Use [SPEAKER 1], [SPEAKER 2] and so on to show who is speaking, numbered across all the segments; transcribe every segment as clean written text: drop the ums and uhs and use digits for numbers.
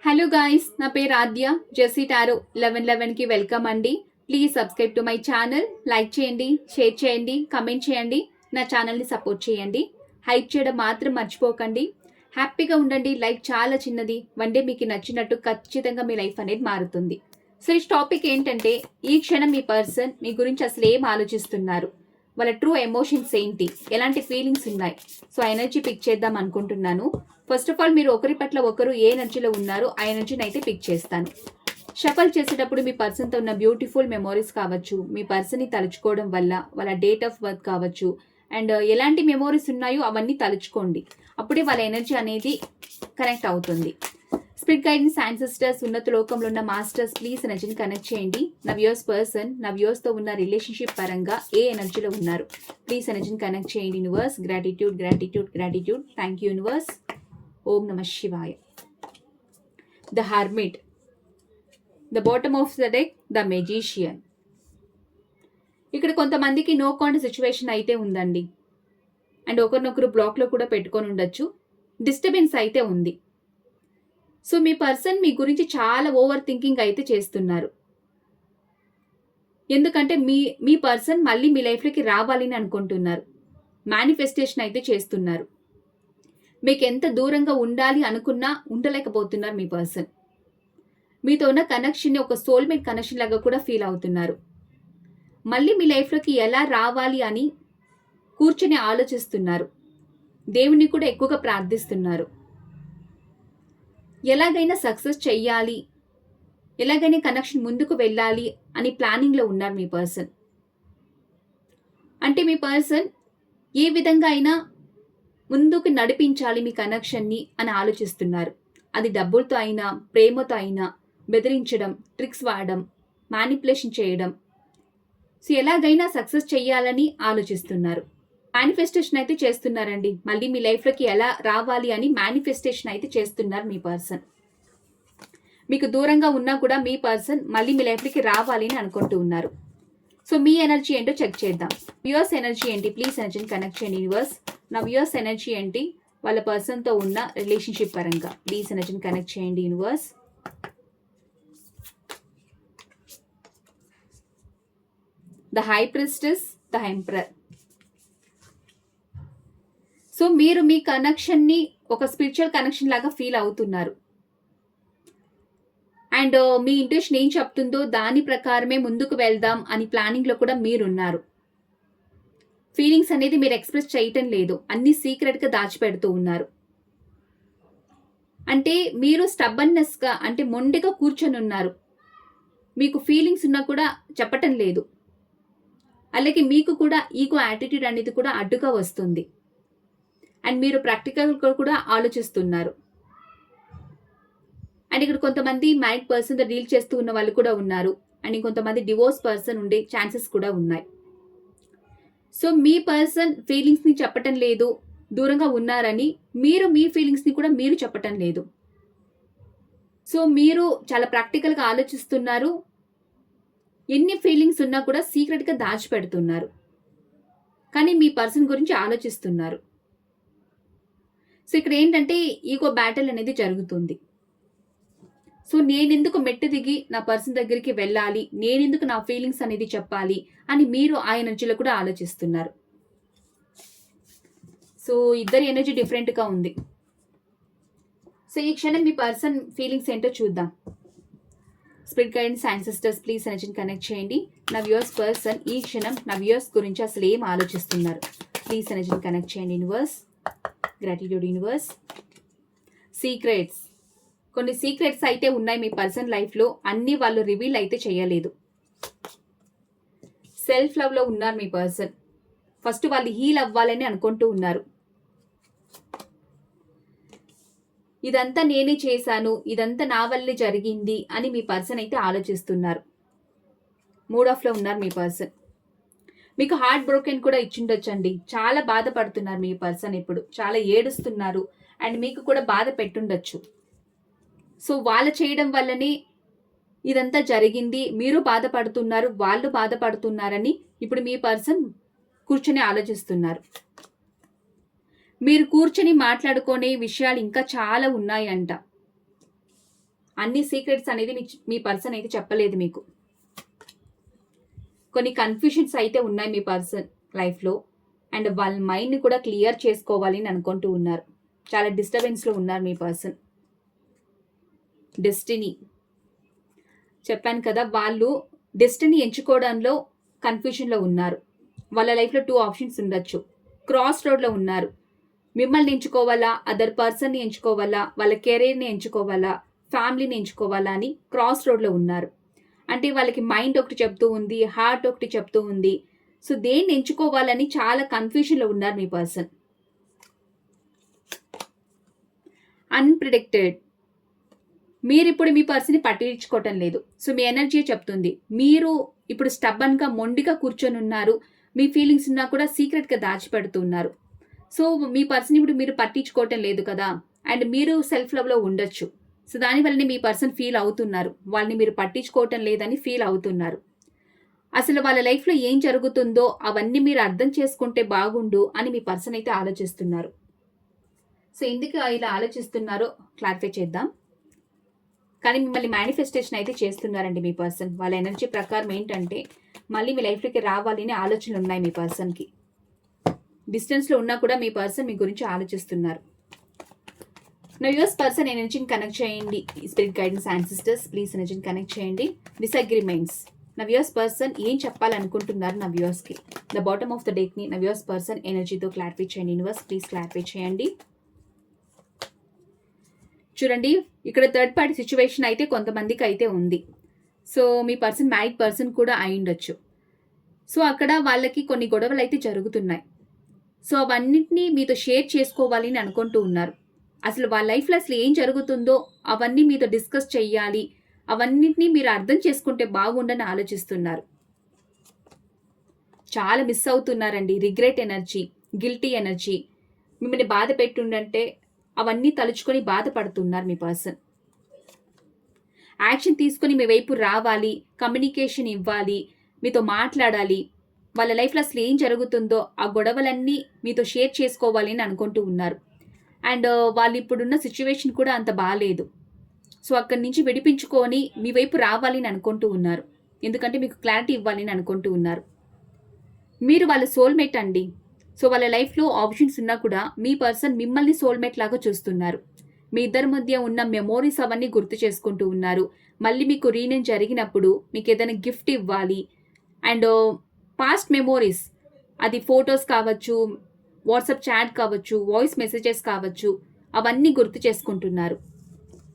[SPEAKER 1] Hello guys, నా పేరు ఆద్య. Jessie tarot 1111కి welcome అండి. Please subscribe to my channel. Like చేయండి, షేర్ చేయండి, కమెంట్ చేయండి. నా ఛానల్ని సపోర్ట్ చేయండి. హైప్ చేయడం మాత్రం మర్చిపోకండి. హ్యాపీగా ఉండండి. లైఫ్ చాలా చిన్నది. వన్ డే మీకు నచ్చినట్టు ఖచ్చితంగా మీ లైఫ్ అనేది మారుతుంది. సో ఈ టాపిక్ ఏంటంటే, ఈ క్షణం మీ పర్సన్ మీ గురించి అసలు ఏం ఆలోచిస్తున్నారు, వాళ్ళ ట్రూ ఎమోషన్స్ ఏంటి, ఎలాంటి ఫీలింగ్స్ ఉన్నాయి. సో ఆ ఎనర్జీ పిక్ చేద్దాం అనుకుంటున్నాను. ఫస్ట్ ఆఫ్ ఆల్ మీరు ఒకరి పట్ల ఒకరు ఏ ఎనర్జీలో ఉన్నారో ఆ ఎనర్జీని అయితే పిక్ చేస్తాను. షఫల్ చేసేటప్పుడు మీ పర్సన్తో ఉన్న బ్యూటిఫుల్ మెమోరీస్ కావచ్చు, మీ పర్సన్ని తలుచుకోవడం వల్ల వాళ్ళ డేట్ ఆఫ్ బర్త్ కావచ్చు, అండ్ ఎలాంటి మెమోరీస్ ఉన్నాయో అవన్నీ తలుచుకోండి. అప్పుడే వాళ్ళ ఎనర్జీ అనేది కనెక్ట్ అవుతుంది. స్పిరిట్ గైడెన్స్ యాన్సెస్టర్స్, ఉన్నత లోకంలో ఉన్న మాస్టర్స్, ప్లీజ్ ఎనర్జీని కనెక్ట్ చేయండి. నా వ్యూయర్స్ పర్సన్ నా వ్యూయర్స్తో ఉన్న రిలేషన్షిప్ పరంగా ఏ ఎనర్జీలో ఉన్నారు, ప్లీజ్ ఎనర్జీని కనెక్ట్ చేయండి. Universe, gratitude gratitude gratitude. Thank you universe. ఓం నమ శివాయ. The hermit, the bottom of the deck, the magician. ఇక్కడ కొంతమందికి నో కాంటాక్ట్ సిచ్యువేషన్ అయితే ఉందండి. అండ్ ఒకరినొకరు బ్లాక్లో కూడా పెట్టుకొని ఉండొచ్చు. డిస్టర్బెన్స్ అయితే ఉంది. సో మీ పర్సన్ మీ గురించి చాలా ఓవర్ థింకింగ్ అయితే చేస్తున్నారు. ఎందుకంటే మీ పర్సన్ మళ్ళీ మీ లైఫ్లోకి రావాలని అనుకుంటున్నారు. మేనిఫెస్టేషన్ అయితే చేస్తున్నారు. మీకు ఎంత దూరంగా ఉండాలి అనుకున్నా ఉండలేకపోతున్నారు మీ పర్సన్. మీతో ఉన్న కనెక్షన్ని ఒక సోల్మేట్ కనెక్షన్ లాగా కూడా ఫీల్ అవుతున్నారు. మళ్ళీ మీ లైఫ్లోకి ఎలా రావాలి అని కూర్చొని ఆలోచిస్తున్నారు. దేవుణ్ణి కూడా ఎక్కువగా ప్రార్థిస్తున్నారు. ఎలాగైనా సక్సెస్ చెయ్యాలి, ఎలాగైనా కనెక్షన్ ముందుకు వెళ్ళాలి అని ప్లానింగ్లో ఉన్నారు మీ పర్సన్. అంటే మీ పర్సన్ ఏ విధంగా అయినా ముందుకు నడిపించాలి మీ కనెక్షన్ని అని ఆలోచిస్తున్నారు. అది డబ్బులతో అయినా, ప్రేమతో అయినా, బెదిరించడం, ట్రిక్స్ వాడడం, మ్యానిపులేషన్ చేయడం. సో ఎలాగైనా సక్సెస్ చెయ్యాలని ఆలోచిస్తున్నారు. మేనిఫెస్టేషన్ అయితే చేస్తున్నారండి. మళ్ళీ మీ లైఫ్లోకి ఎలా రావాలి అని మేనిఫెస్టేషన్ అయితే చేస్తున్నారు మీ పర్సన్. మీకు దూరంగా ఉన్నా కూడా మీ పర్సన్ మళ్ళీ మీ లైఫ్లోకి రావాలి అని అనుకుంటూ ఉన్నారు. సో మీ ఎనర్జీ ఏంటో చెక్ చేద్దాం. వ్యూయర్స్ ఎనర్జీ ఏంటి, ప్లీజ్ ఎనర్జీని కనెక్ట్ చేయండి యూనివర్స్. నా వ్యూయర్స్ ఎనర్జీ ఏంటి వాళ్ళ పర్సన్తో ఉన్న రిలేషన్షిప్ పరంగా, ప్లీజ్ ఎనర్జీని కనెక్ట్ చేయండి universe. The high priestess, the emperor. So మీరు మీ కనెక్షన్ని ఒక స్పిరిచువల్ కనెక్షన్ లాగా ఫీల్ అవుతున్నారు. అండ్ మీ ఇంట్యూషన్ ఏం చెప్తుందో దాని ప్రకారమే ముందుకు వెళ్దాం అని ప్లానింగ్లో కూడా మీరున్నారు. ఫీలింగ్స్ అనేది మీరు ఎక్స్ప్రెస్ చేయటం లేదు, అన్ని సీక్రెట్గా దాచిపెడుతూ ఉన్నారు. అంటే మీరు స్టబ్బన్నెస్గా, అంటే మొండిగా కూర్చొని ఉన్నారు. మీకు ఫీలింగ్స్ ఉన్నా కూడా చెప్పటం లేదు. అలాగే మీకు కూడా ఈగో యాటిట్యూడ్ అనేది కూడా అడ్డుగా వస్తుంది. అండ్ మీరు ప్రాక్టికల్గా కూడా ఆలోచిస్తున్నారు. అండ్ ఇక్కడ కొంతమంది మ్యారీడ్ పర్సన్తో డీల్ చేస్తూ ఉన్న వాళ్ళు కూడా ఉన్నారు. అండ్ ఇంకొంతమంది డివోర్స్ పర్సన్ ఉండే ఛాన్సెస్ కూడా ఉన్నాయి. సో మీ పర్సన్ ఫీలింగ్స్ని చెప్పటం లేదు, దూరంగా ఉన్నారని. మీరు మీ ఫీలింగ్స్ని కూడా మీరు చెప్పటం లేదు. సో మీరు చాలా ప్రాక్టికల్గా ఆలోచిస్తున్నారు. ఎన్ని ఫీలింగ్స్ ఉన్నా కూడా సీక్రెట్గా దాచిపెడుతున్నారు. కానీ మీ పర్సన్ గురించి ఆలోచిస్తున్నారు. సో ఇక్కడ ఏంటంటే ఈగో బ్యాటిల్ అనేది జరుగుతుంది. సో నేనెందుకు మెట్టు దిగి నా పర్సన్ దగ్గరికి వెళ్ళాలి, నేనెందుకు నా ఫీలింగ్స్ అనేది చెప్పాలి అని మీరు ఆ ఎనర్జీలో కూడా ఆలోచిస్తున్నారు. సో ఇద్దరి ఎనర్జీ డిఫరెంట్గా ఉంది. సో ఈ క్షణం మీ పర్సన్ ఫీలింగ్స్ ఏంటో చూద్దాం. స్పిరిట్ గైడెన్స్ యాన్సెస్టర్స్, ప్లీజ్ ఎనర్జీని కనెక్ట్ చేయండి. నా వ్యూయర్స్ పర్సన్ ఈ క్షణం నా వ్యూయర్స్ గురించి అసలు ఏం ఆలోచిస్తున్నారు, ప్లీజ్ ఎనర్జీని కనెక్ట్ చేయండి యూనివర్స్. Gratitude universe. సీక్రెట్స్, కొన్ని సీక్రెట్స్ అయితే ఉన్నాయి మీ పర్సన్ లైఫ్లో, అన్నీ వాళ్ళు రివీల్ అయితే చేయలేదు. సెల్ఫ్ లవ్లో ఉన్నారు మీ పర్సన్. ఫస్ట్ వాళ్ళు హీల్ అవ్వాలని అనుకుంటూ ఉన్నారు. ఇదంతా నేనే చేశాను, ఇదంతా నా వల్లే జరిగింది అని మీ పర్సన్ అయితే ఆలోచిస్తున్నారు. మూడ్ ఆఫ్లో ఉన్నారు మీ పర్సన్. మీకు హార్ట్ బ్రోకెన్ కూడా ఇచ్చిండొచ్చండి. చాలా బాధపడుతున్నారు మీ పర్సన్. ఇప్పుడు చాలా ఏడుస్తున్నారు. అండ్ మీకు కూడా బాధ పెట్టుండొచ్చు. సో వాళ్ళు చేయడం వల్లనే ఇదంతా జరిగింది, మీరు బాధపడుతున్నారు, వాళ్ళు బాధపడుతున్నారని ఇప్పుడు మీ పర్సన్ కూర్చొని ఆలోచిస్తున్నారు. మీరు కూర్చొని మాట్లాడుకునే విషయాలు ఇంకా చాలా ఉన్నాయంట. అన్ని సీక్రెట్స్ అనేది మీ పర్సన్ అయితే చెప్పలేదు మీకు. కొన్ని కన్ఫ్యూషన్స్ అయితే ఉన్నాయి మీ పర్సన్ లైఫ్లో. అండ్ వాళ్ళ మైండ్ని కూడా క్లియర్ చేసుకోవాలి అని అనుకుంటూ ఉన్నారు. చాలా డిస్టర్బెన్స్లో ఉన్నారు మీ పర్సన్. డెస్టినీ చెప్పాను కదా, వాళ్ళు డెస్టినీ ఎంచుకోవడంలో కన్ఫ్యూషన్లో ఉన్నారు. వాళ్ళ లైఫ్లో 2 ఆప్షన్స్ ఉండొచ్చు. క్రాస్ రోడ్లో ఉన్నారు. మిమ్మల్ని ఎంచుకోవాలా, అదర్ పర్సన్ని ఎంచుకోవాలా, వాళ్ళ కెరీర్ని ఎంచుకోవాలా, ఫ్యామిలీని ఎంచుకోవాలా అని క్రాస్ రోడ్లో ఉన్నారు. అంటే వాళ్ళకి మైండ్ ఒకటి చెప్తూ ఉంది, హార్ట్ ఒకటి చెప్తూ ఉంది. సో దేన్ని ఎంచుకోవాలని చాలా కన్ఫ్యూషన్లో ఉన్నారు మీ పర్సన్. అన్ప్రిడిక్టెడ్. మీరు ఇప్పుడు మీ పర్సన్ని పట్టించుకోవటం లేదు. సో మీ ఎనర్జీ చెప్తుంది మీరు ఇప్పుడు స్టబ్బన్గా మొండిగా కూర్చొని ఉన్నారు. మీ ఫీలింగ్స్ ఉన్నా కూడా సీక్రెట్గా దాచిపెడుతున్నారు. సో మీ పర్సన్ ఇప్పుడు మీరు పట్టించుకోవటం లేదు కదా, అండ్ మీరు సెల్ఫ్ లవ్లో ఉండొచ్చు. సో దానివల్లనే మీ పర్సన్ ఫీల్ అవుతున్నారు, వాళ్ళని మీరు పట్టించుకోవటం లేదని ఫీల్ అవుతున్నారు. అసలు వాళ్ళ లైఫ్లో ఏం జరుగుతుందో అవన్నీ మీరు అర్థం చేసుకుంటే బాగుండు అని మీ పర్సన్ అయితే ఆలోచిస్తున్నారు. సో ఎందుకు ఇలా ఆలోచిస్తున్నారో క్లారిఫై చేద్దాం. కానీ మిమ్మల్ని మేనిఫెస్టేషన్ అయితే చేస్తున్నారండి మీ పర్సన్. వాళ్ళ ఎనర్జీ ప్రకారం ఏంటంటే మళ్ళీ మీ లైఫ్లోకి రావాలని ఆలోచనలు ఉన్నాయి మీ పర్సన్కి. డిస్టెన్స్లో ఉన్నా కూడా మీ పర్సన్ మీ గురించి ఆలోచిస్తున్నారు. నా యూఎస్ పర్సన్ ఎనర్జీని కనెక్ట్ చేయండి. స్పిరిట్ గైడెన్స్ యాన్సిస్టర్స్ ప్లీజ్ ఎనర్జీని కనెక్ట్ చేయండి. డిసగ్రిమెంట్స్. నా వ్యూయర్స్ పర్సన్ ఏం చెప్పాలనుకుంటున్నారు నా వ్యూయర్స్కి? ద బాటమ్ ఆఫ్ ద డెక్ని నా వ్యూయర్స్ పర్సన్ ఎనర్జీతో క్లారిఫై చేయండి. యూనివర్స్ ప్లీజ్ క్లారిఫై చేయండి. చూడండి, ఇక్కడ థర్డ్ పార్టీ సిచ్యువేషన్ అయితే కొంతమందికి అయితే ఉంది. సో మీ పర్సన్ మ్యారీడ్ పర్సన్ కూడా అయి ఉండొచ్చు. సో అక్కడ వాళ్ళకి కొన్ని గొడవలు అయితే జరుగుతున్నాయి. సో అవన్నిటినీ మీతో షేర్ చేసుకోవాలి అని అనుకుంటూ ఉన్నారు. అసలు వాళ్ళ లైఫ్లో అసలు ఏం జరుగుతుందో అవన్నీ మీతో డిస్కస్ చెయ్యాలి, అవన్నిటినీ మీరు అర్థం చేసుకుంటే బాగుండని ఆలోచిస్తున్నారు. చాలా మిస్ అవుతున్నారండి. రిగ్రెట్ ఎనర్జీ, గిల్టీ ఎనర్జీ, మిమ్మల్ని బాధ పెట్టుండంటే అవన్నీ తలుచుకొని బాధపడుతున్నారు మీ పర్సన్. యాక్షన్ తీసుకొని మీ వైపు రావాలి, కమ్యూనికేషన్ ఇవ్వాలి, మీతో మాట్లాడాలి. వాళ్ళ లైఫ్లో అసలు ఏం జరుగుతుందో ఆ గొడవలన్నీ మీతో షేర్ చేసుకోవాలి అని అనుకుంటూ ఉన్నారు. అండ్ వాళ్ళు ఇప్పుడున్న సిచ్యువేషన్ కూడా అంత బాగాలేదు. సో అక్కడి నుంచి విడిపించుకొని మీ వైపు రావాలి అని అనుకుంటూ ఉన్నారు. ఎందుకంటే మీకు క్లారిటీ ఇవ్వాలి అని అనుకుంటూ ఉన్నారు. మీరు వాళ్ళ సోల్మేట్ అండి. సో వాళ్ళ లైఫ్లో ఆప్షన్స్ ఉన్నా కూడా మీ పర్సన్ మిమ్మల్ని సోల్మేట్ లాగా చూస్తున్నారు. మీ ఇద్దరి మధ్య ఉన్న మెమోరీస్ అవన్నీ గుర్తు చేసుకుంటూ ఉన్నారు. మళ్ళీ మీకు రీయూనియన్ జరిగినప్పుడు మీకు ఏదైనా గిఫ్ట్ ఇవ్వాలి. అండ్ పాస్ట్ మెమోరీస్, అది ఫొటోస్ కావచ్చు, వాట్సాప్ చాట్ కావచ్చు, వాయిస్ మెసేజెస్ కావచ్చు, అవన్నీ గుర్తు చేసుకుంటున్నారు.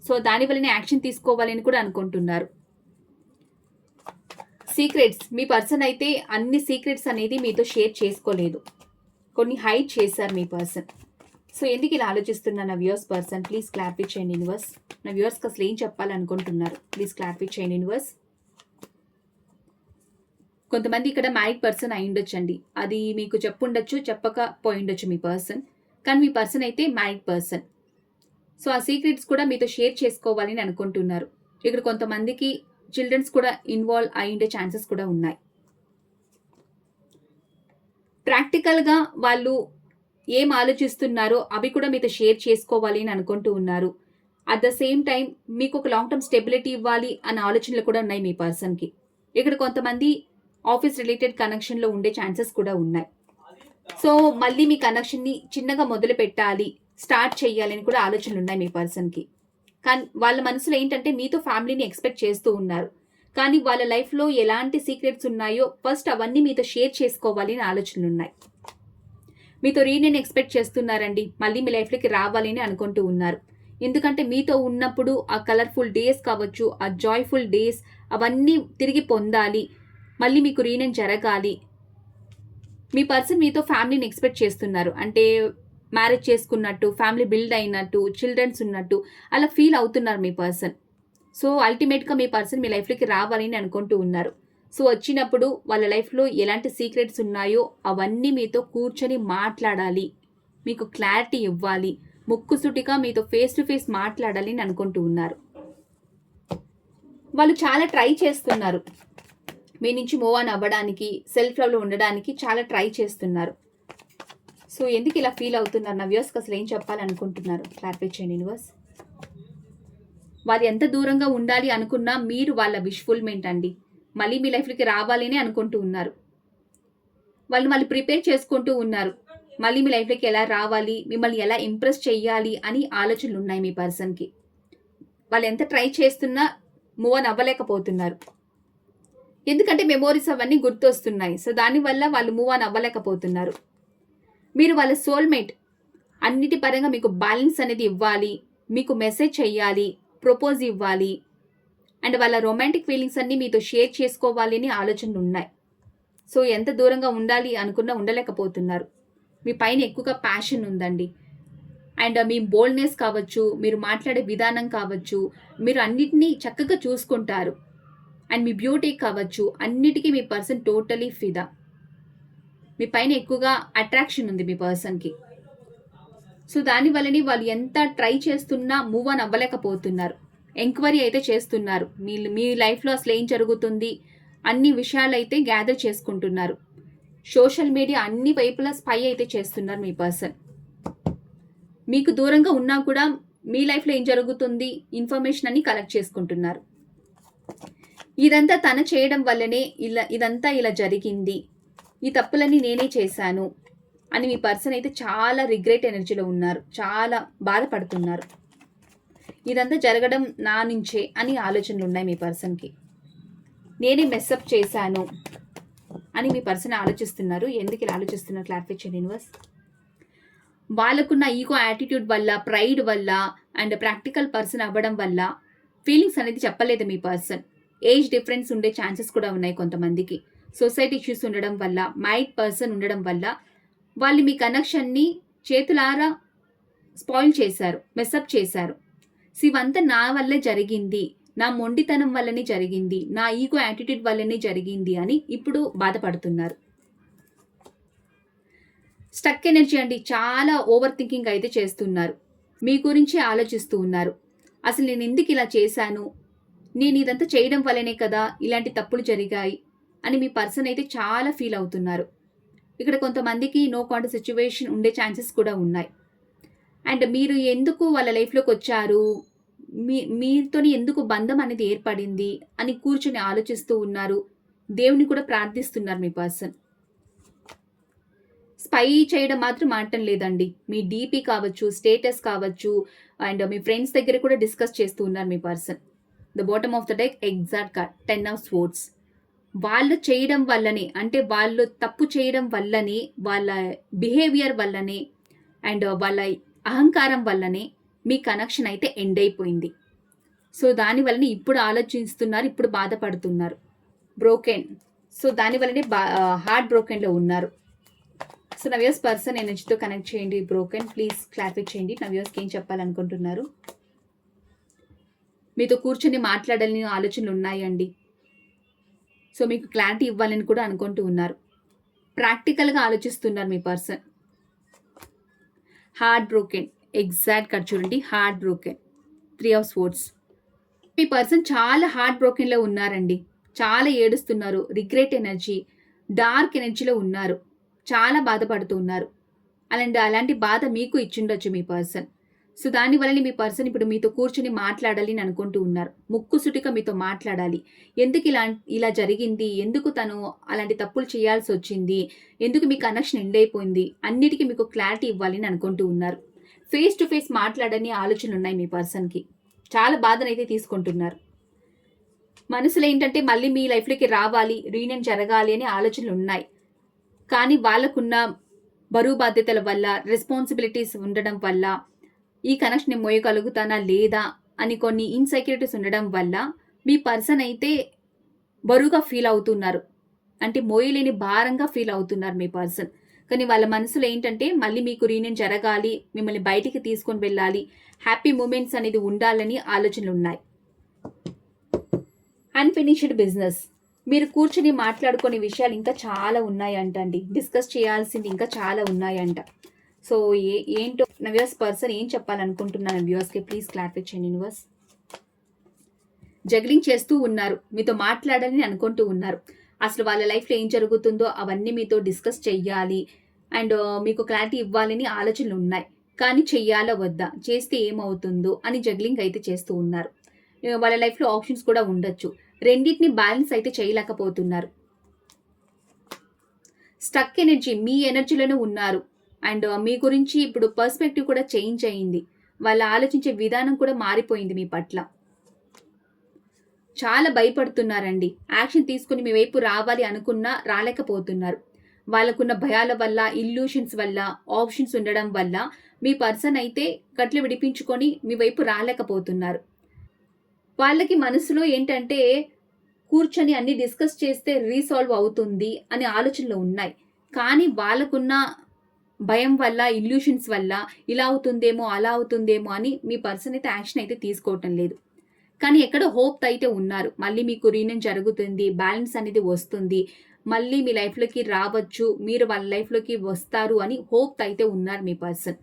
[SPEAKER 1] సో దానివల్లనే యాక్షన్ తీసుకోవాలని కూడా అనుకుంటున్నారు. సీక్రెట్స్, మీ పర్సన్ అయితే అన్ని సీక్రెట్స్ అనేది మీతో షేర్ చేసుకోలేదు, కొన్ని హైడ్ చేశారు మీ పర్సన్. సో ఎందుకు ఇలా ఆలోచిస్తున్నా నా వ్యూయర్స్ పర్సన్? ప్లీజ్ క్లారిఫై చేయండి యూనివర్స్. నా వ్యూయర్స్కి అసలు ఏం చెప్పాలనుకుంటున్నారు? ప్లీజ్ క్లారిఫై చేయండి యూనివర్స్. కొంతమంది ఇక్కడ మ్యారీడ్ పర్సన్ అయి ఉండొచ్చండి. అది మీకు చెప్పుండొచ్చు, చెప్పకపోయి ఉండొచ్చు మీ పర్సన్. కానీ మీ పర్సన్ అయితే మ్యారీడ్ పర్సన్. సో ఆ సీక్రెట్స్ కూడా మీతో షేర్ చేసుకోవాలని అనుకుంటున్నారు. ఇక్కడ కొంతమందికి చిల్డ్రన్స్ కూడా ఇన్వాల్వ్ అయి ఉండే ఛాన్సెస్ కూడా ఉన్నాయి. ప్రాక్టికల్గా వాళ్ళు ఏం ఆలోచిస్తున్నారో అవి కూడా మీతో షేర్ చేసుకోవాలి అని అనుకుంటూ ఉన్నారు. అట్ ద సేమ్ టైం మీకు ఒక లాంగ్ టర్మ్ స్టెబిలిటీ ఇవ్వాలి అన్న ఆలోచనలు కూడా ఉన్నాయి మీ పర్సన్కి. ఇక్కడ కొంతమంది ఆఫీస్ రిలేటెడ్ కనెక్షన్లో ఉండే ఛాన్సెస్ కూడా ఉన్నాయి. సో మళ్ళీ మీ కనెక్షన్ని చిన్నగా మొదలు పెట్టాలి, స్టార్ట్ చేయాలని కూడా ఆలోచనలు ఉన్నాయి మీ పర్సన్కి. కానీ వాళ్ళ మనసులో ఏంటంటే మీతో ఫ్యామిలీని ఎక్స్పెక్ట్ చేస్తూ ఉన్నారు. కానీ వాళ్ళ లైఫ్లో ఎలాంటి సీక్రెట్స్ ఉన్నాయో ఫస్ట్ అవన్నీ మీతో షేర్ చేసుకోవాలి అని ఆలోచనలు ఉన్నాయి. మీతో రీయూనియన్ ఎక్స్పెక్ట్ చేస్తున్నారండి. మళ్ళీ మీ లైఫ్లోకి రావాలని అనుకుంటూ ఉన్నారు. ఎందుకంటే మీతో ఉన్నప్పుడు ఆ కలర్ఫుల్ డేస్ కావచ్చు, ఆ జాయ్ఫుల్ డేస్ అవన్నీ తిరిగి పొందాలి, మళ్ళీ మీకు రీయూనియన్ జరగాలి. మీ పర్సన్ మీతో ఫ్యామిలీని ఎక్స్పెక్ట్ చేస్తున్నారు. అంటే మ్యారేజ్ చేసుకున్నట్టు, ఫ్యామిలీ బిల్డ్ అయినట్టు, చిల్డ్రన్స్ ఉన్నట్టు అలా ఫీల్ అవుతున్నారు మీ పర్సన్. సో అల్టిమేట్గా మీ పర్సన్ మీ లైఫ్లోకి రావాలని అనుకుంటూ ఉన్నారు. సో వచ్చినప్పుడు వాళ్ళ లైఫ్లో ఎలాంటి సీక్రెట్స్ ఉన్నాయో అవన్నీ మీతో కూర్చొని మాట్లాడాలి, మీకు క్లారిటీ ఇవ్వాలి, ముక్కుసూటిగా మీతో ఫేస్ టు ఫేస్ మాట్లాడాలి అని అనుకుంటూ ఉన్నారు. వాళ్ళు చాలా ట్రై చేస్తున్నారు మీ నుంచి మూవ్ ఆన్ అవ్వడానికి, సెల్ఫ్ లవ్లో ఉండడానికి చాలా ట్రై చేస్తున్నారు. సో ఎందుకు ఇలా ఫీల్ అవుతున్నారు? నా వ్యూయర్స్కి అసలు ఏం చెప్పాలనుకుంటున్నారు? క్లారిఫై చేయండి యూనివర్స్. వాళ్ళు ఎంత దూరంగా ఉండాలి అనుకున్నా మీరు వాళ్ళ విష్ఫుల్మెంట్ అండి. మళ్ళీ మీ లైఫ్‌లోకి రావాలి అని అనుకుంటూ ఉన్నారు. వాళ్ళు ప్రిపేర్ చేసుకుంటూ ఉన్నారు. మళ్ళీ మీ లైఫ్‌లోకి ఎలా రావాలి, మిమ్మల్ని ఎలా ఇంప్రెస్ చెయ్యాలి అని ఆలోచనలున్నాయి మీ పర్సన్‌కి. వాళ్ళు ఎంత ట్రై చేస్తున్నా మూవ్ ఆన్ అవ్వలేకపోతున్నారు. ఎందుకంటే మెమోరీస్ అవన్నీ గుర్తొస్తున్నాయి. సో, దానివల్ల వాళ్ళు మూవ్ ఆన్ అవ్వలేకపోతున్నారు. మీరు వాళ్ళ సోల్‌మేట్. అన్నిటి పరంగా మీకు బ్యాలెన్స్ అనేది ఇవ్వాలి. మీకు మెసేజ్ చెయ్యాలి. ప్రపోజ్ ఇవ్వాలి. అండ్ వాళ్ళ రొమాంటిక్ ఫీలింగ్స్ అన్నీ మీతో షేర్ చేసుకోవాలి అని ఆలోచనలున్నాయి. సో, ఎంత దూరంగా ఉండాలి అనుకున్నా ఉండలేకపోతున్నారు. మీ పైన ఎక్కువగా ప్యాషన్ ఉందండి. అండ్ మీ బోల్డ్‌నెస్ కావచ్చు, మీరు మాట్లాడే విధానం కావచ్చు, మీరు అన్నిటిని చక్కగా చూసుకుంటారు. అండ్ మీ బ్యూటీ కావచ్చు, అన్నిటికీ మీ పర్సన్ టోటలీ ఫిదా. మీ పైన ఎక్కువగా అట్రాక్షన్ ఉంది మీ పర్సన్‌కి. సో, దానివల్లనే వాళ్ళు ఎంత ట్రై చేస్తున్నా మూవ్ ఆన్ అవ్వలేకపోతున్నారు. ఎంక్వైరీ అయితే చేస్తున్నారు. మీ లైఫ్‌లో అసలు ఏం జరుగుతుంది, అన్ని విషయాలైతే గ్యాదర్ చేసుకుంటున్నారు. సోషల్ మీడియా అన్ని వైపులా స్పై అయితే చేస్తున్నారు మీ పర్సన్. మీకు దూరంగా ఉన్నా కూడా మీ లైఫ్‌లో ఏం జరుగుతుంది ఇన్ఫర్మేషన్ అన్ని కలెక్ట్ చేసుకుంటున్నారు. ఇదంతా తను చేయడం వల్లనే ఇదంతా ఇలా జరిగింది. ఈ తప్పులన్నీ నేనే చేశాను అని మీ పర్సన్ అయితే చాలా రిగ్రెట్ ఎనర్జీలో ఉన్నారు. చాలా బాధపడుతున్నారు. ఇదంతా జరగడం నా నుంచే అని ఆలోచనలు ఉన్నాయి మీ పర్సన్‌కి. నేనే మెస్అప్ చేశాను అని మీ పర్సన్ ఆలోచిస్తున్నారు. ఎందుకు ఇలా ఆలోచిస్తున్నారు క్లారిఫై చేయండి యూనివర్స్. వాళ్ళకున్న ఈగో యాటిట్యూడ్ వల్ల, ప్రైడ్ వల్ల అండ్ ప్రాక్టికల్ పర్సన్ అవ్వడం వల్ల ఫీలింగ్స్ అనేది చెప్పలేదు మీ పర్సన్. ఏజ్ డిఫరెన్స్ ఉండే ఛాన్సెస్ కూడా ఉన్నాయి కొంతమందికి. సొసైటీ ఇష్యూస్ ఉండడం వల్ల, మైట్ పర్సన్ ఉండడం వల్ల వాళ్ళు మీ కనెక్షన్ని చేతులారా స్పాయిల్ చేశారు, మెస్అప్ చేశారు. ఇవంతా నా వల్లే జరిగింది, నా మొండితనం వల్లనే జరిగింది, నా ఈగో యాటిట్యూడ్ వల్లనే జరిగింది అని ఇప్పుడు బాధపడుతున్నారు. స్టక్ ఎనర్జీ అండి. చాలా ఓవర్ థింకింగ్ అయితే చేస్తున్నారు. మీ గురించి ఆలోచిస్తూ ఉన్నారు. అసలు నేను ఎందుకు ఇలా చేశాను, నేను ఇదంతా చేయడం వల్లనే కదా ఇలాంటి తప్పులు జరిగాయి అని మీ పర్సన్ అయితే చాలా ఫీల్ అవుతున్నారు. ఇక్కడ కొంతమందికి నో కాంటాక్ట్ సిచ్యువేషన్ ఉండే ఛాన్సెస్ కూడా ఉన్నాయి. అండ్ మీరు ఎందుకు వాళ్ళ లైఫ్లోకి వచ్చారు, మీతోని ఎందుకు బంధం అనేది ఏర్పడింది అని కూర్చొని ఆలోచిస్తూ ఉన్నారు. దేవుని కూడా ప్రార్థిస్తున్నారు మీ పర్సన్. స్పై చేయడం మాత్రం మాటం లేదండి. మీ డీపీ కావచ్చు, స్టేటస్ కావచ్చు అండ్ మీ ఫ్రెండ్స్ దగ్గర కూడా డిస్కస్ చేస్తూ ఉన్నారు మీ person. The bottom of the deck exact card 10 of swords. వాళ్ళు చేయడం వల్లనే, అంటే వాళ్ళు తప్పు చేయడం వల్లనే, వాళ్ళ బిహేవియర్ వల్లనే అండ్ వాళ్ళ అహంకారం వల్లనే మీ కనెక్షన్ అయితే ఎండ్ అయిపోయింది. సో దానివల్లనే ఇప్పుడు ఆలోచిస్తున్నారు, ఇప్పుడు బాధపడుతున్నారు. బ్రోకెన్. సో దానివల్లనే హార్ట్ బ్రోకెన్లో ఉన్నారు. సో నవ్యూస్ పర్సన్ ఎనర్జీతో కనెక్ట్ చేయండి. బ్రోకెన్ ప్లీజ్ క్లారిఫై చేయండి. నవ్యూస్కి ఏం చెప్పాలనుకుంటున్నారు? మీతో కూర్చొని మాట్లాడాలని ఆలోచనలు ఉన్నాయండి. సో మీకు క్లారిటీ ఇవ్వాలని కూడా అనుకుంటూ ఉన్నారు. ప్రాక్టికల్గా ఆలోచిస్తున్నారు మీ person. Heart broken exact cut చూడండి. Heart broken 3 of swords. మీ పర్సన్ చాలా హార్ట్ బ్రోకెన్లో ఉన్నారండి. చాలా ఏడుస్తున్నారు. రిగ్రెట్ ఎనర్జీ, డార్క్ ఎనర్జీలో ఉన్నారు. చాలా బాధపడుతూ ఉన్నారు. అలాంటి బాధ మీకు ఇచ్చిండొచ్చు మీ పర్సన్. సో దానివల్ల మీ పర్సన్ ఇప్పుడు మీతో కూర్చొని మాట్లాడాలి అని అనుకుంటూ ఉన్నారు. ముక్కుసూటిగా మీతో మాట్లాడాలి. ఎందుకు ఇలా జరిగింది, ఎందుకు తను అలాంటి తప్పులు చేయాల్సి వచ్చింది, ఎందుకు మీ కనెక్షన్ ఎండ్ అయిపోయింది, అన్నిటికీ మీకు క్లారిటీ ఇవ్వాలి అని అనుకుంటూ ఉన్నారు. ఫేస్ టు ఫేస్ మాట్లాడని ఆలోచనలు ఉన్నాయి మీ పర్సన్కి. చాలా బాధనైతే తీసుకుంటున్నారు. మనసులో ఏంటంటే మళ్ళీ మీ లైఫ్లోకి రావాలి, రీయూనియన్ జరగాలి అనే ఆలోచనలు ఉన్నాయి. కానీ వాళ్ళకున్న బరువు బాధ్యతల వల్ల, రెస్పాన్సిబిలిటీస్ ఉండడం వల్ల, ఈ కనెక్షన్ మోయగలుగుతానా లేదా అని కొన్ని ఇన్సెక్యూరిటీస్ ఉండడం వల్ల మీ పర్సన్ అయితే బరువుగా ఫీల్ అవుతున్నారు. అంటే మోయలేని భారంగా ఫీల్ అవుతున్నారు మీ పర్సన్. కానీ వాళ్ళ మనసులో ఏంటంటే మళ్ళీ మీకు రీయూనియన్ జరగాలి, మిమ్మల్ని బయటికి తీసుకొని వెళ్ళాలి, హ్యాపీ మూమెంట్స్ అనేది ఉండాలని ఆలోచనలు ఉన్నాయి. Unfinished business. మీరు కూర్చుని మాట్లాడుకునే విషయాలు ఇంకా చాలా ఉన్నాయంటండి. డిస్కస్ చేయాల్సింది ఇంకా చాలా ఉన్నాయంట. సో ఏంటో నవ్యూస్ పర్సన్ ఏం చెప్పాలనుకుంటున్నాను వ్యూవర్స్కి ప్లీజ్ క్లారిఫై చేయండి యూనివర్స్. జగ్లింగ్ చేస్తూ ఉన్నారు, మీతో మాట్లాడాలని అనుకుంటూ ఉన్నారు. అసలు వాళ్ళ లైఫ్లో ఏం జరుగుతుందో అవన్నీ మీతో డిస్కస్ చెయ్యాలి అండ్ మీకు క్లారిటీ ఇవ్వాలని ఆలోచనలు ఉన్నాయి. కానీ చెయ్యాలా వద్దా, చేస్తే ఏమవుతుందో అని జగ్లింగ్ అయితే చేస్తూ ఉన్నారు. వాళ్ళ లైఫ్లో ఆప్షన్స్ కూడా ఉండొచ్చు. రెండింటిని బ్యాలెన్స్ అయితే చేయలేకపోతున్నారు. స్టక్ ఎనర్జీ, మీ ఎనర్జీలోనే ఉన్నారు. అండ్ మీ గురించి ఇప్పుడు పర్స్పెక్టివ్ కూడా చేంజ్ అయింది. వాళ్ళు ఆలోచించే విధానం కూడా మారిపోయింది మీ పట్ల. చాలా భయపడుతున్నారండి. యాక్షన్ తీసుకుని మీ వైపు రావాలి అనుకున్నా రాలేకపోతున్నారు. వాళ్ళకున్న భయాల వల్ల, ఇల్యూషన్స్ వల్ల, ఆప్షన్స్ ఉండడం వల్ల మీ పర్సన్ అయితే కట్లు విడిపించుకొని మీ వైపు రాలేకపోతున్నారు. వాళ్ళకి మనసులో ఏంటంటే కూర్చొని అన్ని డిస్కస్ చేస్తే రీసాల్వ్ అవుతుంది అనే ఆలోచనలు ఉన్నాయి. కానీ వాళ్ళకున్న భయం వల్ల, ఇల్యూషన్స్ వల్ల ఇలా అవుతుందేమో, అలా అవుతుందేమో అని మీ పర్సన్ అయితే యాక్షన్ అయితే తీసుకోవటం లేదు. కానీ ఎక్కడో హోప్ అయితే ఉన్నారు. మళ్ళీ మీకు రీయూనియన్ జరుగుతుంది, బ్యాలెన్స్ అనేది వస్తుంది, మళ్ళీ మీ లైఫ్లోకి రావచ్చు, మీరు వాళ్ళ లైఫ్లోకి వస్తారు అని హోప్ అయితే ఉన్నారు మీ పర్సన్.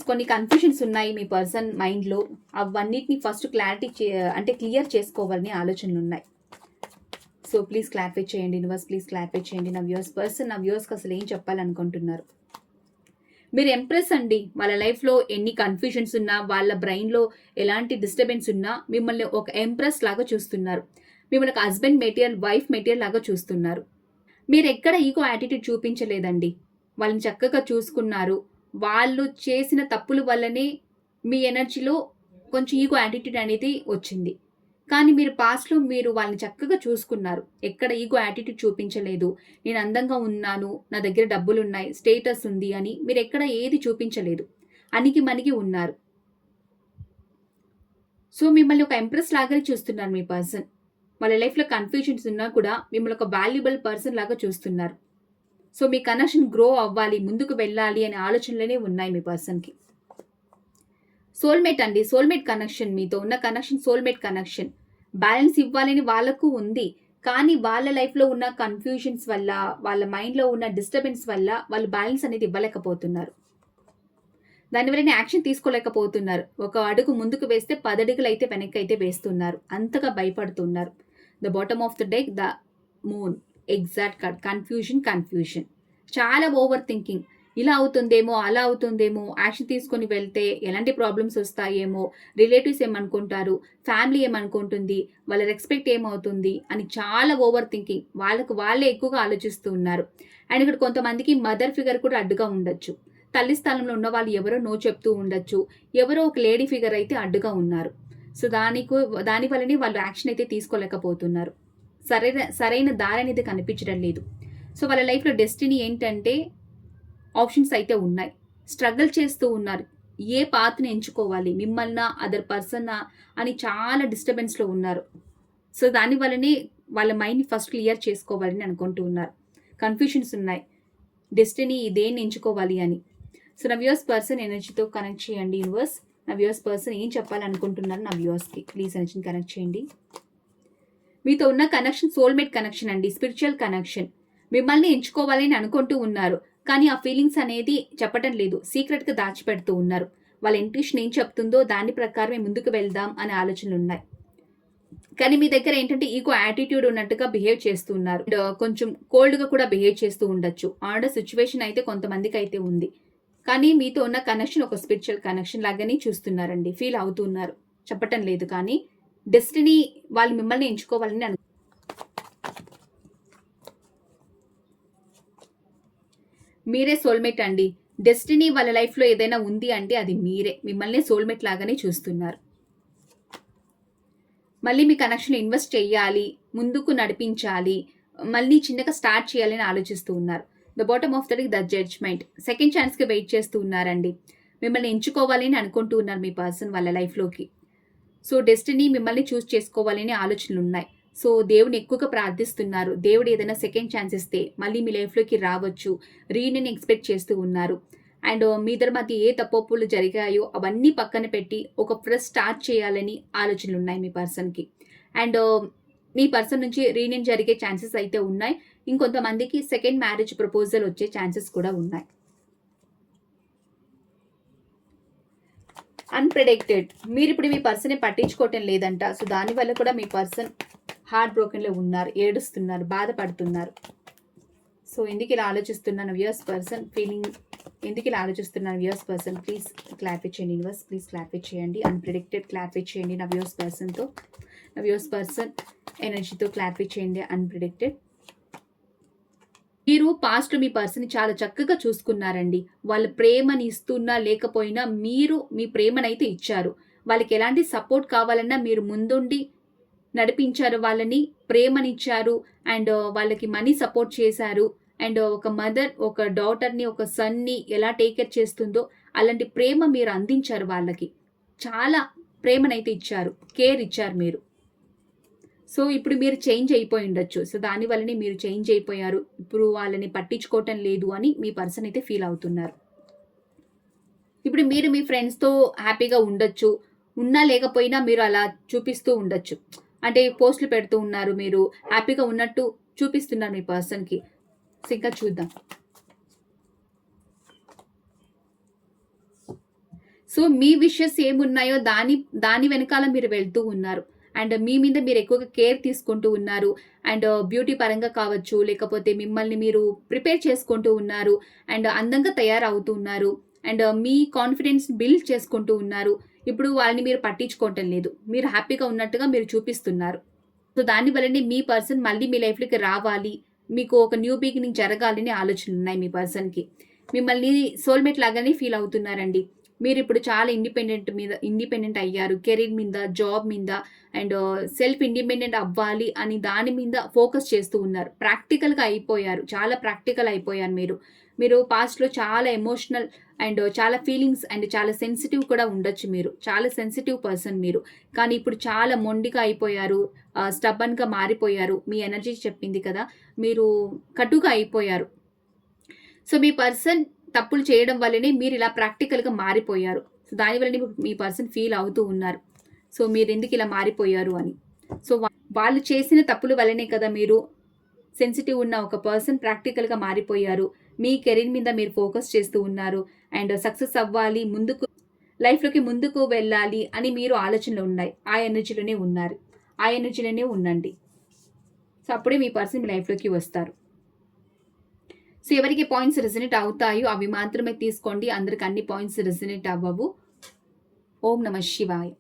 [SPEAKER 1] కొన్ని కన్ఫ్యూషన్స్ ఉన్నాయి మీ పర్సన్ మైండ్లో. అవన్నిటిని ఫస్ట్ క్లియర్ చేసుకోవాలని ఆలోచనలు ఉన్నాయి. సో ప్లీజ్ క్లారిఫై చేయండి యూనివర్స్, ప్లీజ్ క్లారిఫై చేయండి. నా పర్సన్ నా వ్యూవర్స్కి అసలు ఏం చెప్పాలనుకుంటున్నారు? మీరు ఎంప్రెస్ అండి. వాళ్ళ లైఫ్లో ఎన్ని కన్ఫ్యూజన్స్ ఉన్నా, వాళ్ళ బ్రెయిన్లో ఎలాంటి డిస్టర్బెన్స్ ఉన్నా మిమ్మల్ని ఒక ఎంప్రెస్ లాగా చూస్తున్నారు. మిమ్మల్ని ఒక హస్బెండ్ మెటీరియల్, వైఫ్ మెటీరియల్ లాగా చూస్తున్నారు. మీరు ఎక్కడ ఈగో యాటిట్యూడ్ చూపించలేదండి. వాళ్ళని చక్కగా చూసుకున్నారు. వాళ్ళు చేసిన తప్పుల వల్లనే మీ ఎనర్జీలో కొంచెం ఈగో యాటిట్యూడ్ అనేది వచ్చింది. కానీ మీరు పాస్ట్లో మీరు వాళ్ళని చక్కగా చూసుకున్నారు. ఎక్కడ ఈగో యాటిట్యూడ్ చూపించలేదు. నేను అందంగా ఉన్నాను, నా దగ్గర డబ్బులు ఉన్నాయి, స్టేటస్ ఉంది అని మీరు ఎక్కడ ఏది చూపించలేదు. అణిగి మణిగి ఉన్నారు. సో మిమ్మల్ని ఒక ఎంప్రెస్ లాగానే చూస్తున్నారు మీ పర్సన్. వాళ్ళ లైఫ్లో కన్ఫ్యూజన్స్ ఉన్నా కూడా మిమ్మల్ని ఒక వాల్యుబుల్ పర్సన్ లాగా చూస్తున్నారు. సో మీ కనెక్షన్ గ్రో అవ్వాలి, ముందుకు వెళ్ళాలి అనే ఆలోచనలనే ఉన్నాయి మీ పర్సన్కి. సోల్మేట్ అండి, సోల్మేట్ కనెక్షన్, మీతో ఉన్న కనెక్షన్ సోల్మేట్ కనెక్షన్. బ్యాలెన్స్ ఇవ్వాలని వాళ్ళకు ఉంది. కానీ వాళ్ళ లైఫ్లో ఉన్న కన్ఫ్యూజన్స్ వల్ల, వాళ్ళ మైండ్లో ఉన్న డిస్టర్బెన్స్ వల్ల వాళ్ళు బ్యాలెన్స్ అనేది ఇవ్వలేకపోతున్నారు. దానివల్లనే యాక్షన్ తీసుకోలేకపోతున్నారు. ఒక అడుగు ముందుకు వేస్తే 10 అడుగులు అయితే వెనక్కి అయితే వేస్తున్నారు. అంతగా భయపడుతున్నారు. The bottom of the deck, the moon, exact card. Confusion, చాలా ఓవర్ థింకింగ్. ఇలా అవుతుందేమో, అలా అవుతుందేమో, యాక్షన్ తీసుకొని వెళ్తే ఎలాంటి ప్రాబ్లమ్స్ వస్తాయేమో, రిలేటివ్స్ ఏమనుకుంటారు, ఫ్యామిలీ ఏమనుకుంటుంది, వాళ్ళ రెస్పెక్ట్ ఏమవుతుంది అని చాలా ఓవర్ థింకింగ్. వాళ్ళే ఎక్కువగా ఆలోచిస్తూ ఉన్నారు. అండ్ ఇక్కడ కొంతమందికి మదర్ ఫిగర్ కూడా అడ్డుగా ఉండొచ్చు. తల్లి స్థానంలో ఉన్న వాళ్ళు ఎవరో నో చెప్తూ ఉండొచ్చు. ఎవరో ఒక లేడీ ఫిగర్ అయితే అడ్డుగా ఉన్నారు. సో దాని వల్లనే వాళ్ళు యాక్షన్ అయితే తీసుకోలేకపోతున్నారు. సరైన దారి అనేది కనిపించడం లేదు. సో వాళ్ళ లైఫ్లో డెస్టినీ ఏంటంటే ఆప్షన్స్ అయితే ఉన్నాయి. స్ట్రగుల్ చేస్తూ ఉన్నారు. ఏ పాత్ని ఎంచుకోవాలి, మిమ్మల్ని అదర్ పర్సన్ అని చాలా డిస్టర్బెన్స్లో ఉన్నారు. సో దానివల్లనే వాళ్ళ మైండ్ని ఫస్ట్ క్లియర్ చేసుకోవాలని అనుకుంటూ ఉన్నారు. కన్ఫ్యూషన్స్ ఉన్నాయి. డెస్టినీ దేన్ని ఎంచుకోవాలి అని. సో నా వ్యూవర్స్ పర్సన్ ఎనర్జీతో కనెక్ట్ చేయండి యూనివర్స్. నా వ్యూవర్స్ పర్సన్ ఏం చెప్పాలనుకుంటున్నారు నా వ్యూవర్స్కి ప్లీజ్ ఎనర్జీని కనెక్ట్ చేయండి. మీతో ఉన్న కనెక్షన్ సోల్మేట్ కనెక్షన్ అండి, స్పిరిచువల్ కనెక్షన్. మిమ్మల్ని ఎంచుకోవాలని అనుకుంటూ ఉన్నారు. కానీ ఆ ఫీలింగ్స్ అనేది చెప్పడం లేదు, సీక్రెట్గా దాచిపెడుతూ ఉన్నారు. వాళ్ళ ఇంట్యూషన్ ఏం చెప్తుందో దాని ప్రకారమే ముందుకు వెళ్దాం అనే ఆలోచనలు ఉన్నాయి. కానీ మీ దగ్గర ఏంటంటే ఈగో యాటిట్యూడ్ ఉన్నట్టుగా బిహేవ్ చేస్తూ ఉన్నారు. కొంచెం కోల్డ్గా కూడా బిహేవ్ చేస్తూ ఉండొచ్చు. ఆడ సిచ్యువేషన్ అయితే కొంతమందికి అయితే ఉంది. కానీ మీతో ఉన్న కనెక్షన్ ఒక స్పిరిచువల్ కనెక్షన్ లాగానే చూస్తున్నారండి, ఫీల్ అవుతున్నారు. చెప్పటం లేదు కానీ డెస్టినీ వాళ్ళు మిమ్మల్ని ఎంచుకోవాలని మీరే సోల్మేట్ అండి. డెస్టినీ వాళ్ళ లైఫ్లో ఏదైనా ఉంది అంటే అది మీరే. మిమ్మల్ని సోల్మేట్ లాగానే చూస్తున్నారు. మళ్ళీ మీ కనెక్షన్ ఇన్వెస్ట్ చేయాలి, ముందుకు నడిపించాలి, మళ్ళీ చిన్నగా స్టార్ట్ చేయాలని ఆలోచిస్తూ ఉన్నారు. The bottom of the judgement, second ఛాన్స్కి వెయిట్ చేస్తూ ఉన్నారండి. మిమ్మల్ని ఎంచుకోవాలని అనుకుంటూ ఉన్నారు మీ పర్సన్ వాళ్ళ లైఫ్లోకి. సో డెస్టినీ మిమ్మల్ని చూస్ చేసుకోవాలని ఆలోచనలు ఉన్నాయి. సో దేవుని ఎక్కువగా ప్రార్థిస్తున్నారు. దేవుడు ఏదైనా సెకండ్ ఛాన్స్ ఇస్తే మళ్ళీ మీ లైఫ్లోకి రావచ్చు, రీయూనియన్ ఎక్స్పెక్ట్ చేస్తూ ఉన్నారు. అండ్ మీ ఇద్దరి మధ్య ఏ తప్పులు జరిగాయో అవన్నీ పక్కన పెట్టి ఒక ఫ్రెష్ స్టార్ట్ చేయాలని ఆలోచనలు ఉన్నాయి మీ పర్సన్కి. అండ్ మీ పర్సన్ నుంచి రీయూనియన్ జరిగే ఛాన్సెస్ అయితే ఉన్నాయి. ఇంకొంతమందికి సెకండ్ మ్యారేజ్ ప్రపోజల్ వచ్చే ఛాన్సెస్ కూడా ఉన్నాయి. అన్ప్రెడిక్టెడ్, మీరు ఇప్పుడు మీ పర్సన్ పట్టించుకోవటం లేదంట. సో దానివల్ల కూడా మీ పర్సన్ హార్ట్ బ్రోకెన్లో ఉన్నారు, ఏడుస్తున్నారు, బాధపడుతున్నారు. సో ఎందుకు ఇలా ఆలోచిస్తున్నాను వ్యూవర్స్ పర్సన్ ఫీలింగ్ ఎందుకు ఇలా ఆలోచిస్తున్నారు వ్యూవర్స్ పర్సన్? ప్లీజ్ క్లారిఫై చేయండి యూనివర్స్, ప్లీజ్ క్లారిఫై చేయండి. అన్ప్రిడిక్టెడ్ క్లారిఫై చేయండి నా వ్యూవర్స్ పర్సన్తో, నా వ్యూవర్స్ పర్సన్ ఎనర్జీతో క్లారిఫై చేయండి అన్ప్రిడిక్టెడ్. మీరు పాస్ట్ మీ పర్సన్ చాలా చక్కగా చూసుకున్నారండి. వాళ్ళు ప్రేమని ఇస్తున్నా లేకపోయినా మీరు మీ ప్రేమనైతే ఇచ్చారు. వాళ్ళకి ఎలాంటి సపోర్ట్ కావాలన్నా మీరు ముందుండి నడిపించారు, వాళ్ళని ప్రేమనిచ్చారు అండ్ వాళ్ళకి మనీ సపోర్ట్ చేశారు. అండ్ ఒక మదర్ ఒక డాటర్ని ఒక సన్ని ఎలా టేక్ కేర్ చేస్తుందో అలాంటి ప్రేమ మీరు అందించారు వాళ్ళకి. చాలా ప్రేమనైతే ఇచ్చారు, కేర్ ఇచ్చారు మీరు. సో ఇప్పుడు మీరు చేంజ్ అయిపోయి ఉండొచ్చు. సో దానివల్లనే మీరు చేంజ్ అయిపోయారు. ఇప్పుడు వాళ్ళని పట్టించుకోవటం లేదు అని మీ పర్సన్ అయితే ఫీల్ అవుతున్నారు. ఇప్పుడు మీరు మీ ఫ్రెండ్స్తో హ్యాపీగా ఉండొచ్చు, ఉన్నా లేకపోయినా మీరు అలా చూపిస్తూ ఉండొచ్చు. అంటే పోస్టులు పెడుతూ ఉన్నారు, మీరు హ్యాపీగా ఉన్నట్టు చూపిస్తున్నారు మీ పర్సన్కి. సో ఇంకా చూద్దాం. సో మీ విషెస్ ఏమున్నాయో దాని వెనకాల మీరు వెళ్తూ ఉన్నారు. అండ్ మీ మీద మీరు ఎక్కువగా కేర్ తీసుకుంటూ ఉన్నారు. అండ్ బ్యూటీ పరంగా కావచ్చు, లేకపోతే మిమ్మల్ని మీరు ప్రిపేర్ చేసుకుంటూ ఉన్నారు. అండ్ అందంగా తయారవుతూ ఉన్నారు. అండ్ మీ కాన్ఫిడెన్స్ బిల్డ్ చేసుకుంటూ ఉన్నారు. ఇప్పుడు వాళ్ళని మీరు పట్టించుకోవటం లేదు. మీరు హ్యాపీగా ఉన్నట్టుగా మీరు చూపిస్తున్నారు. సో దానివల్లనే మీ పర్సన్ మళ్ళీ మీ లైఫ్లోకి రావాలి, మీకు ఒక న్యూ బిగినింగ్ జరగాలని ఆలోచనలు ఉన్నాయి మీ పర్సన్కి. మిమ్మల్ని సోల్మేట్ లాగానే ఫీల్ అవుతున్నారండి. మీరు ఇప్పుడు చాలా ఇండిపెండెంట్ అయ్యారు. కెరీర్ మీద, జాబ్ మీద అండ్ సెల్ఫ్ ఇండిపెండెంట్ అవ్వాలి అని దాని మీద ఫోకస్ చేస్తూ ఉన్నారు. ప్రాక్టికల్గా అయిపోయారు, చాలా ప్రాక్టికల్ అయిపోయారు మీరు. మీరు పాస్ట్లో చాలా ఎమోషనల్ అండ్ చాలా ఫీలింగ్స్ అండ్ చాలా సెన్సిటివ్ కూడా ఉండొచ్చు. మీరు చాలా సెన్సిటివ్ పర్సన్ మీరు. కానీ ఇప్పుడు చాలా మొండిగా అయిపోయారు, స్టబ్బన్గా మారిపోయారు. మీ ఎనర్జీ చెప్పింది కదా, మీరు కటుగా అయిపోయారు. సో మీ పర్సన్ తప్పులు చేయడం వల్లనే మీరు ఇలా ప్రాక్టికల్గా మారిపోయారు. సో దానివల్లనే మీ పర్సన్ ఫీల్ అవుతూ ఉన్నారు. సో మీరు ఎందుకు ఇలా మారిపోయారు అని. సో వాళ్ళు చేసిన తప్పుల వల్లనే కదా మీరు సెన్సిటివ్ ఉన్న ఒక పర్సన్ ప్రాక్టికల్గా మారిపోయారు. మీ కెరీర్ మీద మీరు ఫోకస్ చేస్తూ ఉన్నారు. అండ్ సక్సెస్ అవ్వాలి, ముందుకు లైఫ్లోకి ముందుకు వెళ్ళాలి అని మీరు ఆలోచనలు ఉన్నాయి. ఆ ఎనర్జీలోనే ఉన్నారు, ఆ ఎనర్జీలోనే ఉండండి. సో అప్పుడే మీ పర్సన్ మీ లైఫ్లోకి వస్తారు. సో ఎవరికి పాయింట్స్ రెజనేట్ అవుతాయో అవి మాత్రమే తీసుకోండి. అందరికి అన్ని పాయింట్స్ రెజనేట్ అవ్వవు. ఓం నమః శివాయ.